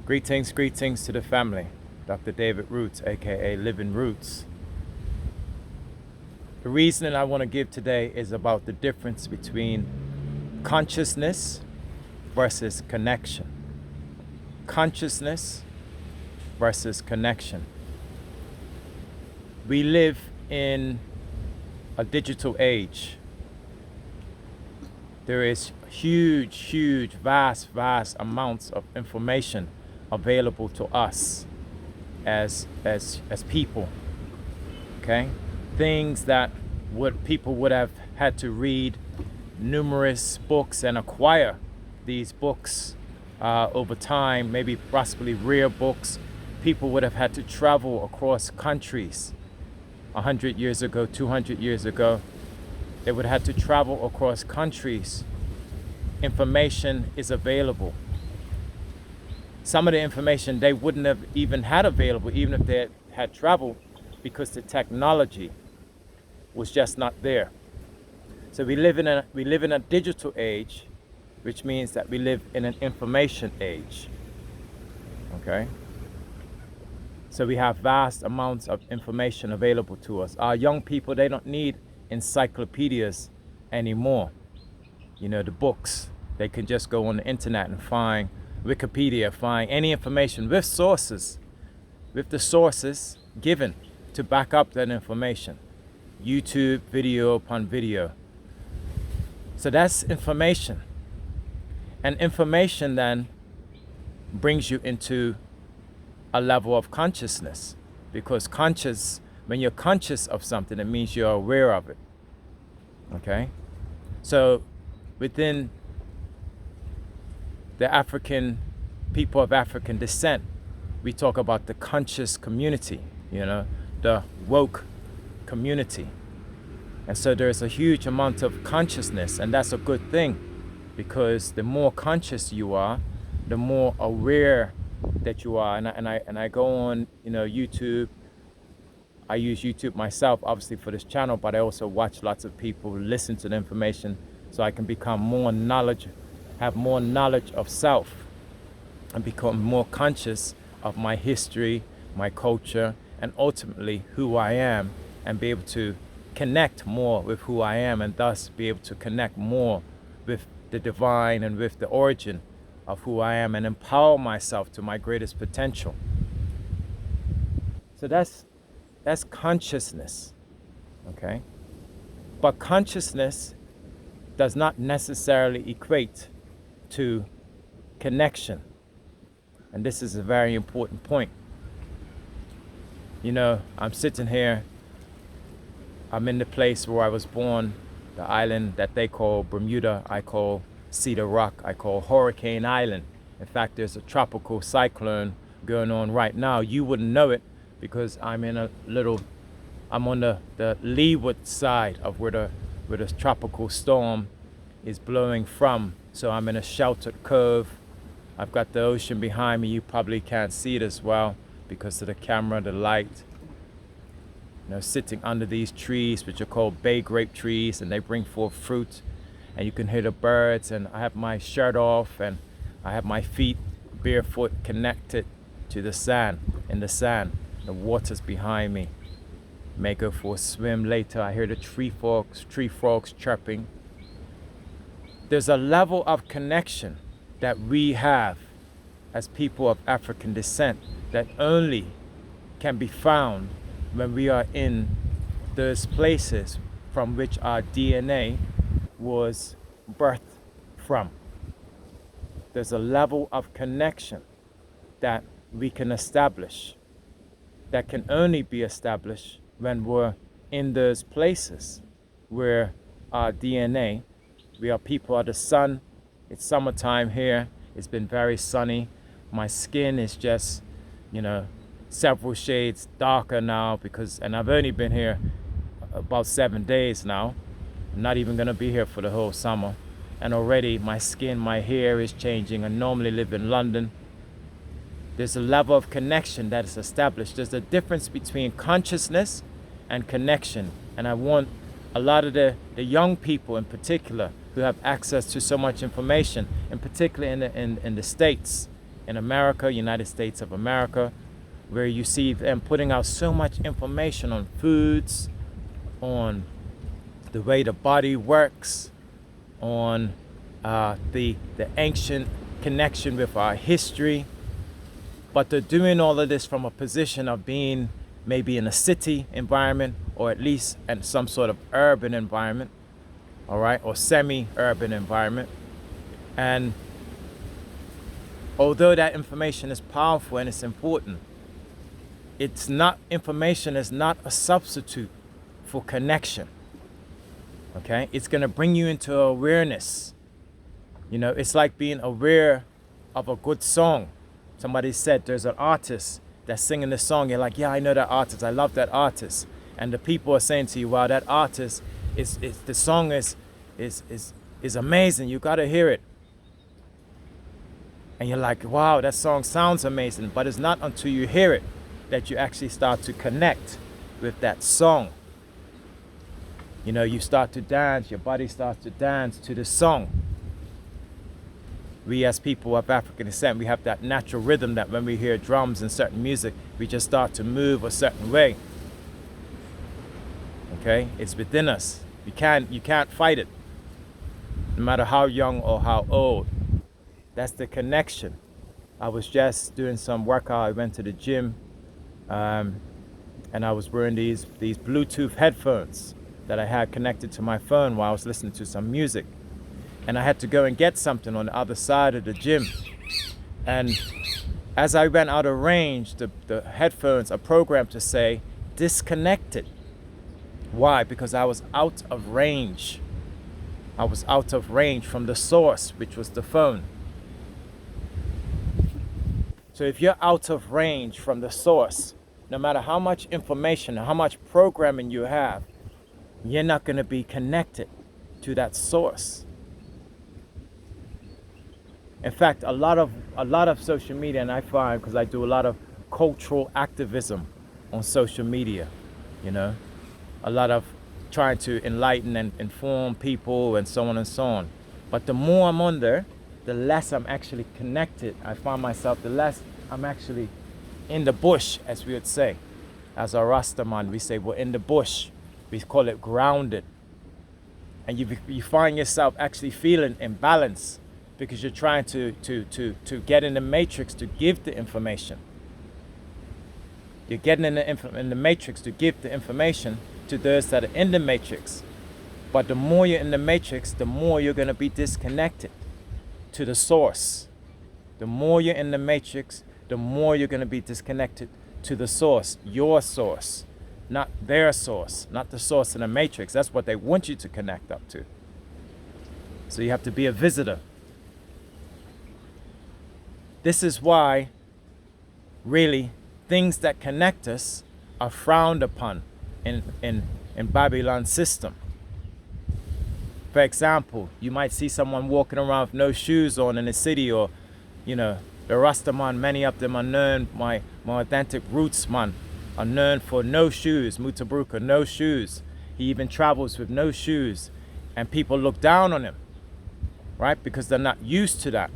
Greetings to the family. Dr. David Roots, aka Living Roots. The reason I want to give today is about the difference between consciousness versus connection. Consciousness versus connection. We live in a digital age. There is huge, vast amounts of information available to us as people. Okay? Things that people would have had to read numerous books and acquire these books over time, maybe possibly rare books. People would have had to travel across countries 100 years ago, 200 years ago. They would have had to travel across countries. Information is available. Some of the information they wouldn't have even had available, even if they had traveled, because the technology was just not there. So we live in a digital age, which means that we live in an information age. Okay? So we have vast amounts of information available to us. Our young people, they don't need encyclopedias anymore. You know, the books. They can just go on the internet and find Wikipedia, find any information with sources, with the sources given to back up that information. YouTube, video upon video. So that's information. And information then brings you into a level of consciousness. Because when you're conscious of something, it means you're aware of it. Okay? So within the African people of African descent, we talk about the conscious community, you know, the woke community. And so there's a huge amount of consciousness, and that's a good thing, because the more conscious you are, the more aware that you are. And I go on, you know, YouTube. I use YouTube myself, obviously, for this channel, but I also watch lots of people, listen to the information, so I can become have more knowledge of self, and become more conscious of my history, my culture, and ultimately who I am, and be able to connect more with who I am, and thus be able to connect more with the divine and with the origin of who I am, and empower myself to my greatest potential. So that's consciousness, okay? But consciousness does not necessarily equate to connection. And this is a very important point. You know, I'm sitting here, I'm in the place where I was born, the island that they call Bermuda, I call Cedar Rock, I call Hurricane Island. In fact, there's a tropical cyclone going on right now. You wouldn't know it because I'm on the leeward side of where the tropical storm is blowing from. So I'm in a sheltered cove. I've got the ocean behind me. You probably can't see it as well because of the camera, the light. You know, sitting under these trees, which are called bay grape trees, and they bring forth fruit, and you can hear the birds. And I have my shirt off, and I have my feet barefoot connected to the sand, in the sand. The water's behind me. May go for a swim later. I hear the tree frogs chirping. There's a level of connection that we have as people of African descent that only can be found when we are in those places from which our DNA was birthed from. There's a level of connection that we can establish, that can only be established when we're in those places where our DNA, we are people of the sun. It's summertime here. It's been very sunny. My skin is just, you know, several shades darker now and I've only been here about 7 days now. I'm not even gonna be here for the whole summer. And already my skin, my hair is changing. I normally live in London. There's a level of connection that is established. There's a difference between consciousness and connection. And I want a lot of the young people in particular who have access to so much information, in particular in the States, in America, United States of America, where you see them putting out so much information on foods, on the way the body works, on the ancient connection with our history. But they're doing all of this from a position of being maybe in a city environment, or at least in some sort of urban environment, all right, or semi-urban environment. And although that information is powerful and it's important, it's not, information is not a substitute for connection. Okay, it's going to bring you into awareness. You know, it's like being aware of a good song. Somebody said there's an artist that's singing this song. You're like, yeah, I know that artist. I love that artist. And the people are saying to you, wow, that artist is the song is amazing. You got to hear it. And you're like, wow, that song sounds amazing. But it's not until you hear it that you actually start to connect with that song. You know, you start to dance, your body starts to dance to the song. We as people of African descent, we have that natural rhythm that when we hear drums and certain music, we just start to move a certain way. Okay, it's within us. You can't fight it, no matter how young or how old. That's the connection. I was just doing some workout. I went to the gym, and I was wearing these Bluetooth headphones that I had connected to my phone while I was listening to some music. And I had to go and get something on the other side of the gym. And as I went out of range, the headphones are programmed to say disconnected. Why? Because I was out of range. I was out of range from the source, which was the phone. So if you're out of range from the source, no matter how much information, how much programming you have, you're not going to be connected to that source. In fact, a lot of social media, and I find, because I do a lot of cultural activism on social media, you know, a lot of trying to enlighten and inform people and so on and so on. But the more I'm on there, the less I'm actually connected. I find myself, the less I'm actually in the bush, as we would say. As a Rastaman, we say we're in the bush. We call it grounded. And you find yourself actually feeling imbalanced because you're trying to get in the matrix to give the information. You're getting in the matrix to give the information to those that are in the matrix. But the more you're in the matrix, the more you're going to be disconnected to the source. The more you're in the matrix, the more you're going to be disconnected to the source, your source, not their source, not the source in the matrix. That's what they want you to connect up to. So you have to be a visitor. This is why, really, things that connect us are frowned upon in Babylon's system. For example, you might see someone walking around with no shoes on in the city, or, you know, the Rastaman, many of them are known, my authentic roots man, are known for no shoes, Mutabruka, no shoes. He even travels with no shoes, and people look down on him, right? Because they're not used to that.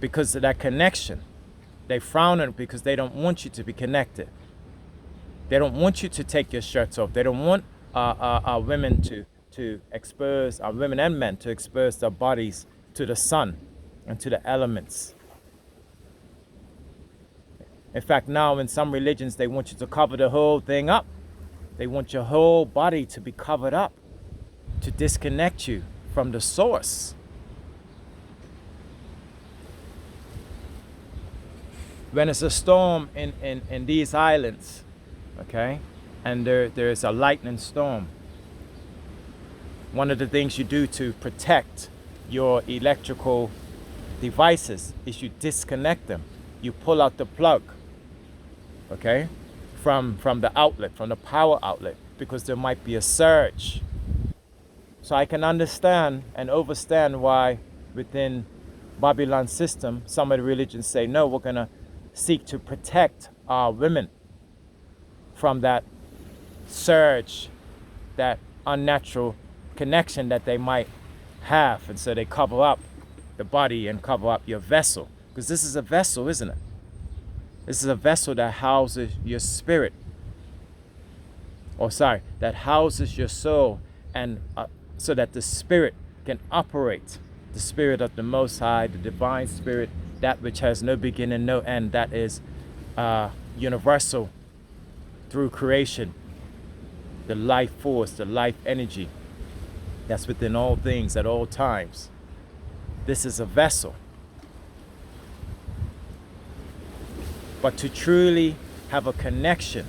Because of that connection. They frown on it because they don't want you to be connected. They don't want you to take your shirts off. They don't want our women to expose, our women and men to expose their bodies to the sun and to the elements. In fact, now in some religions, they want you to cover the whole thing up. They want your whole body to be covered up to disconnect you from the source. When it's a storm in these islands, okay, and there's a lightning storm, one of the things you do to protect your electrical devices is you disconnect them. You pull out the plug, okay, from the outlet, from the power outlet, because there might be a surge. So I can understand and understand why within Babylon's system, some of the religions say, no, we're going to seek to protect our women from that surge, that unnatural connection that they might have. And so they cover up the body and cover up your vessel. Because this is a vessel, isn't it? This is a vessel that houses your spirit. That houses your soul, and so that the spirit can operate. The spirit of the Most High, the divine spirit, that which has no beginning, no end, that is universal through creation. The life force, the life energy that's within all things at all times. This is a vessel. But to truly have a connection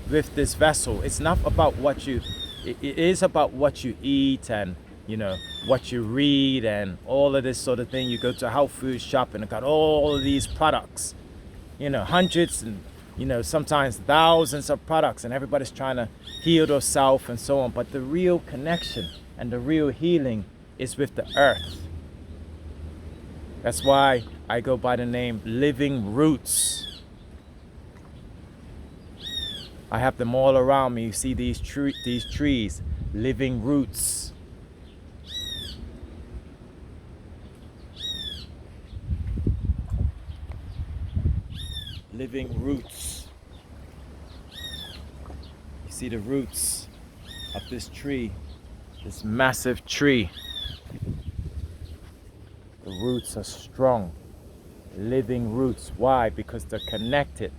with this vessel, it's not about what you, it is about what you eat and, you know, what you read and all of this sort of thing. You go to a health food shop and it got all of these products, you know, hundreds and, you know, sometimes thousands of products, and everybody's trying to heal themselves and so on. But the real connection and the real healing is with the earth. That's why I go by the name Living Roots. I have them all around me. You see these trees, living roots. Living roots. You see the roots of this tree, this massive tree. The roots are strong, living roots. Why? Because they're connected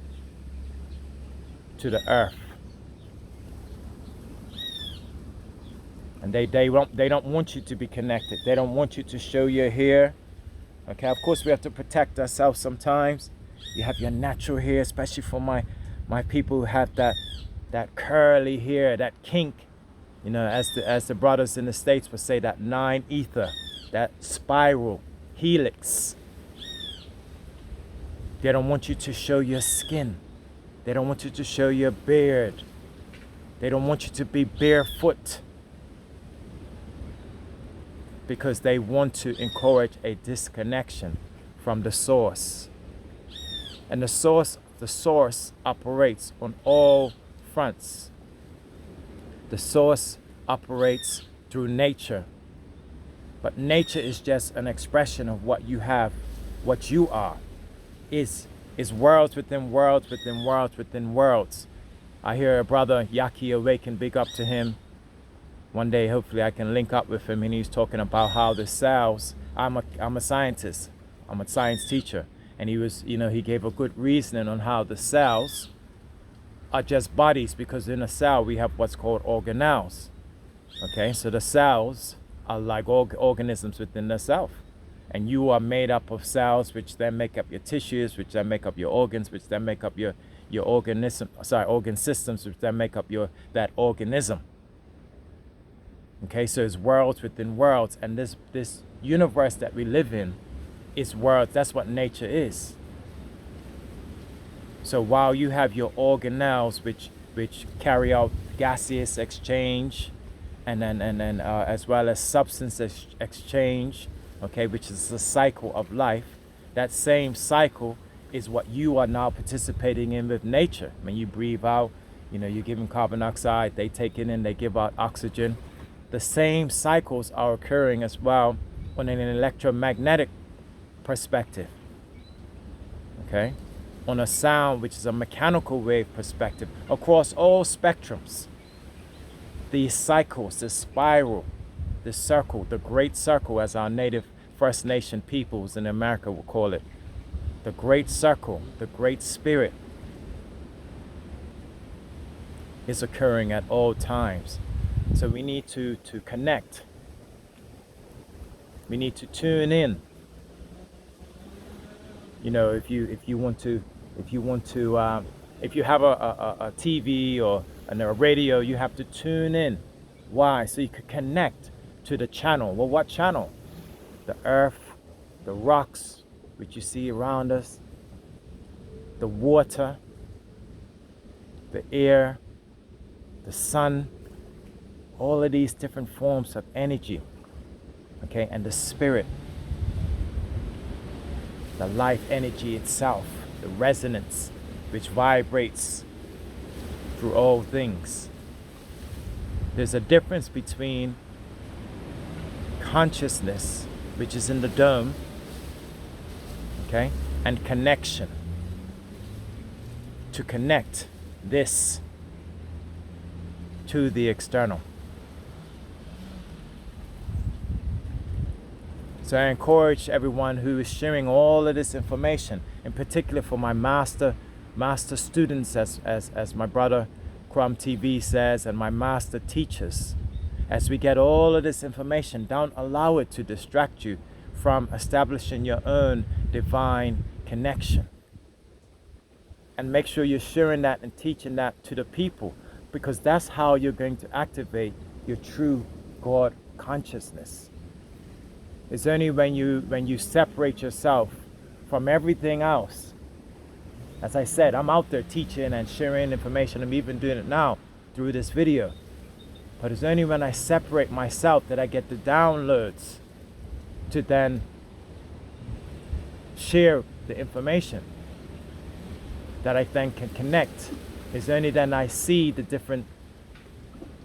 to the earth. And they don't want you to be connected. They don't want you to show your hair. Okay, of course we have to protect ourselves sometimes. You have your natural hair, especially for my people who have that curly hair, that kink. You know, as the brothers in the States would say, that 9 ether, that spiral, helix. They don't want you to show your skin. They don't want you to show your beard. They don't want you to be barefoot. Because they want to encourage a disconnection from the source. And the source operates on all fronts. The source operates through nature. But nature is just an expression of what you have, what you are. Is worlds within worlds within worlds within worlds. I hear a brother, Yaki Awaken, big up to him. One day, hopefully, I can link up with him, and he's talking about how the cells. I'm a scientist. I'm a science teacher, and he was, you know, he gave a good reasoning on how the cells are just bodies, because in a cell we have what's called organelles. Okay, so the cells are like organisms within themselves, and you are made up of cells, which then make up your tissues, which then make up your organs, which then make up your organ systems, which then make up that organism. Okay, so it's worlds within worlds, and this universe that we live in is worlds. That's what nature is. So while you have your organelles, which carry out gaseous exchange, and then as well as substance exchange, okay, which is the cycle of life. That same cycle is what you are now participating in with nature. When you breathe out, you know, you're giving carbon dioxide, they take it in, they give out oxygen. The same cycles are occurring as well on an electromagnetic perspective, okay? On a sound, which is a mechanical wave perspective, across all spectrums. These cycles, the spiral, the circle, the great circle, as our native First Nation peoples in America will call it. The great circle, the great spirit is occurring at all times. So we need to connect. We need to tune in. You know, if you have a TV or a radio, you have to tune in. Why? So you could connect to the channel. Well, what channel? The earth, the rocks, which you see around us, the water, the air, the sun, all of these different forms of energy, okay, and the spirit, the life energy itself, the resonance which vibrates through all things. There's a difference between consciousness which is in the dome, okay, and connection. To connect this to the external. So I encourage everyone who is sharing all of this information, in particular for my master students, as my brother Crumb TV says, and my master teachers. As we get all of this information, don't allow it to distract you from establishing your own divine connection. And make sure you're sharing that and teaching that to the people, because that's how you're going to activate your true God consciousness. It's only when you separate yourself from everything else. As I said, I'm out there teaching and sharing information. I'm even doing it now through this video. But it's only when I separate myself that I get the downloads to then share the information that I then can connect. It's only then I see the different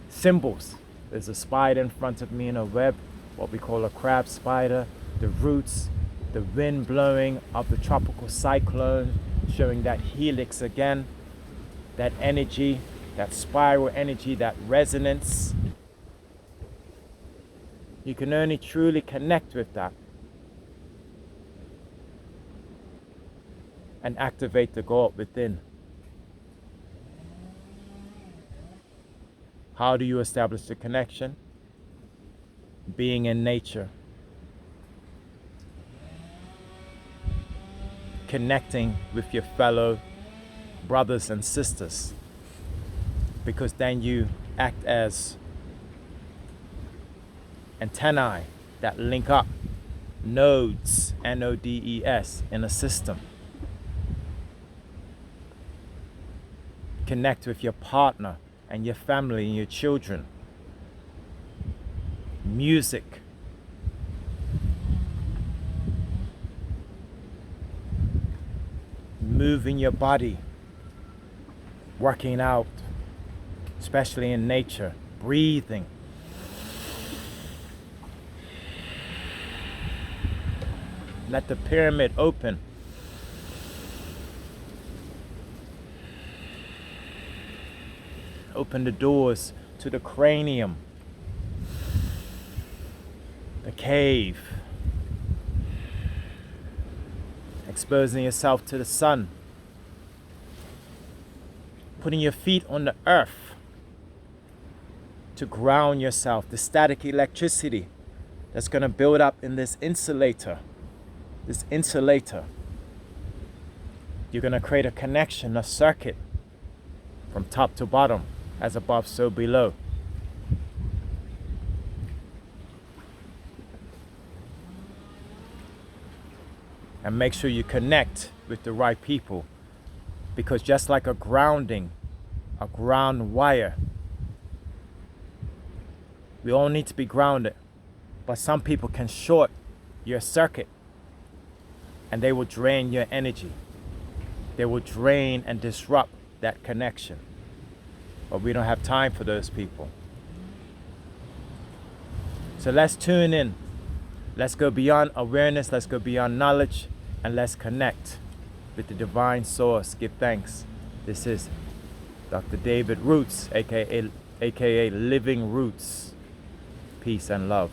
symbols. There's a spider in front of me in a web, what we call a crab spider, the roots, the wind blowing of the tropical cyclone, showing that helix again, that energy, that spiral energy, that resonance. You can only truly connect with that and activate the God within. How do you establish the connection? Being in nature. Connecting with your fellow brothers and sisters. Because then you act as antennae that link up, nodes, N-O-D-E-S, in a system. Connect with your partner and your family and your children. Music. Moving your body. Working out, especially in nature. Breathing. Let the pyramid open. Open the doors to the cranium, the cave, exposing yourself to the sun, putting your feet on the earth to ground yourself, the static electricity that's going to build up in this insulator. You're going to create a connection, a circuit from top to bottom, as above, so below. And make sure you connect with the right people, because just like a ground wire, we all need to be grounded, but some people can short your circuit and they will drain your energy. They will drain and disrupt that connection. But we don't have time for those people. So let's tune in. Let's go beyond awareness. Let's go beyond knowledge. And let's connect with the divine source. Give thanks. This is Dr. David Roots, aka Living Roots. Peace and love.